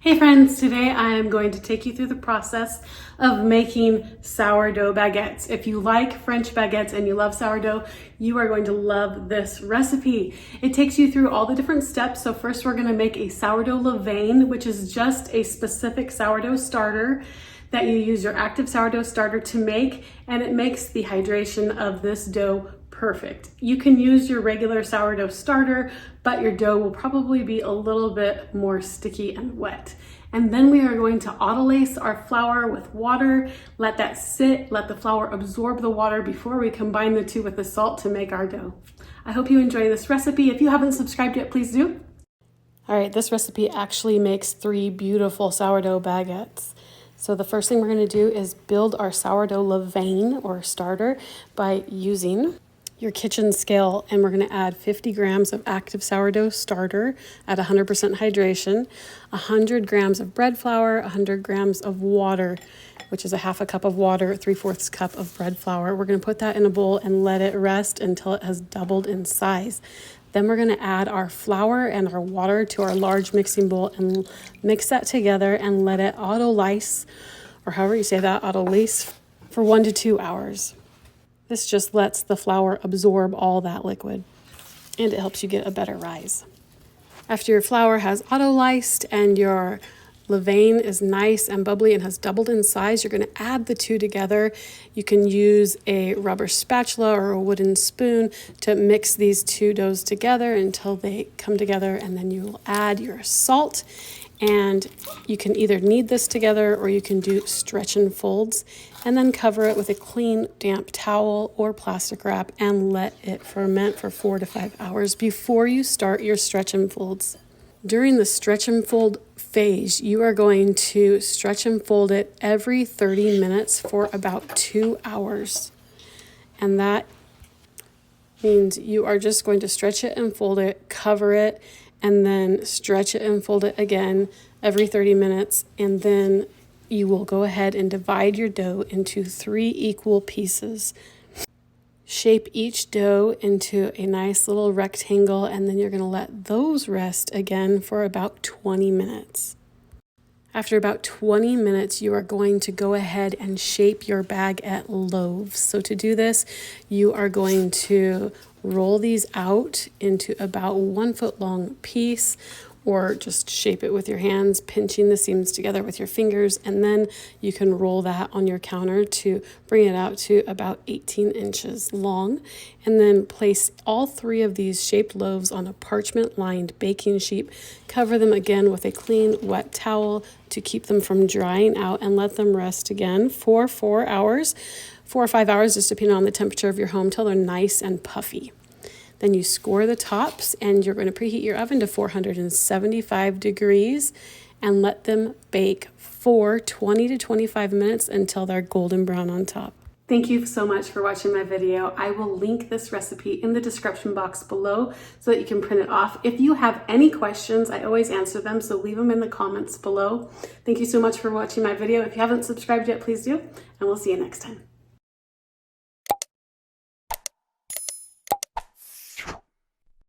Hey friends, today I am going to take you through the process of making sourdough baguettes. If you like French baguettes and you love sourdough, you are going to love this recipe. It takes you through all the different steps. So first we're gonna make a sourdough levain, which is just a specific sourdough starter that you use your active sourdough starter to make, and it makes the hydration of this dough perfect. You can use your regular sourdough starter, but your dough will probably be a little bit more sticky and wet. And then we are going to autolace our flour with water, let that sit, let the flour absorb the water before we combine the two with the salt to make our dough. I hope you enjoy this recipe. If you haven't subscribed yet, please do. All right, this recipe actually makes 3 beautiful sourdough baguettes. So the first thing we're going to do is build our sourdough levain or starter by using your kitchen scale, and we're going to add 50 grams of active sourdough starter at 100% hydration, 100 grams of bread flour, 100 grams of water, which is a half a cup of water, 3/4 cup of bread flour. We're going to put that in a bowl and let it rest until it has doubled in size. Then we're going to add our flour and our water to our large mixing bowl and mix that together and let it autolyse, or however you say that, autolyse, for 1 to 2 hours. This just lets the flour absorb all that liquid, and it helps you get a better rise. After your flour has autolysed and your levain is nice and bubbly and has doubled in size, you're going to add the two together. You can use a rubber spatula or a wooden spoon to mix these two doughs together until they come together, and then you will add your salt. And you can either knead this together or you can do stretch and folds, and then cover it with a clean, damp towel or plastic wrap and let it ferment for 4 to 5 hours before you start your stretch and folds. During the stretch and fold phase, you are going to stretch and fold it every 30 minutes for about 2 hours. And that means you are just going to stretch it and fold it, cover it, and then stretch it and fold it again every 30 minutes. And then you will go ahead and divide your dough into 3 equal pieces. Shape each dough into a nice little rectangle, and then you're going to let those rest again for about 20 minutes. After about 20 minutes, you are going to go ahead and shape your baguette loaves. So to do this, you are going to roll these out into about 1 foot long piece, or just shape it with your hands, pinching the seams together with your fingers, and then you can roll that on your counter to bring it out to about 18 inches long. And then place all 3 of these shaped loaves on a parchment-lined baking sheet. Cover them again with a clean, wet towel to keep them from drying out, and let them rest again for 4 hours, 4 or 5 hours, just depending on the temperature of your home, till they're nice and puffy. Then you score the tops, and you're going to preheat your oven to 475 degrees and let them bake for 20 to 25 minutes until they're golden brown on top. Thank you so much for watching my video. I will link this recipe in the description box below so that you can print it off. If you have any questions, I always answer them, so leave them in the comments below. Thank you so much for watching my video. If you haven't subscribed yet, please do, and we'll see you next time.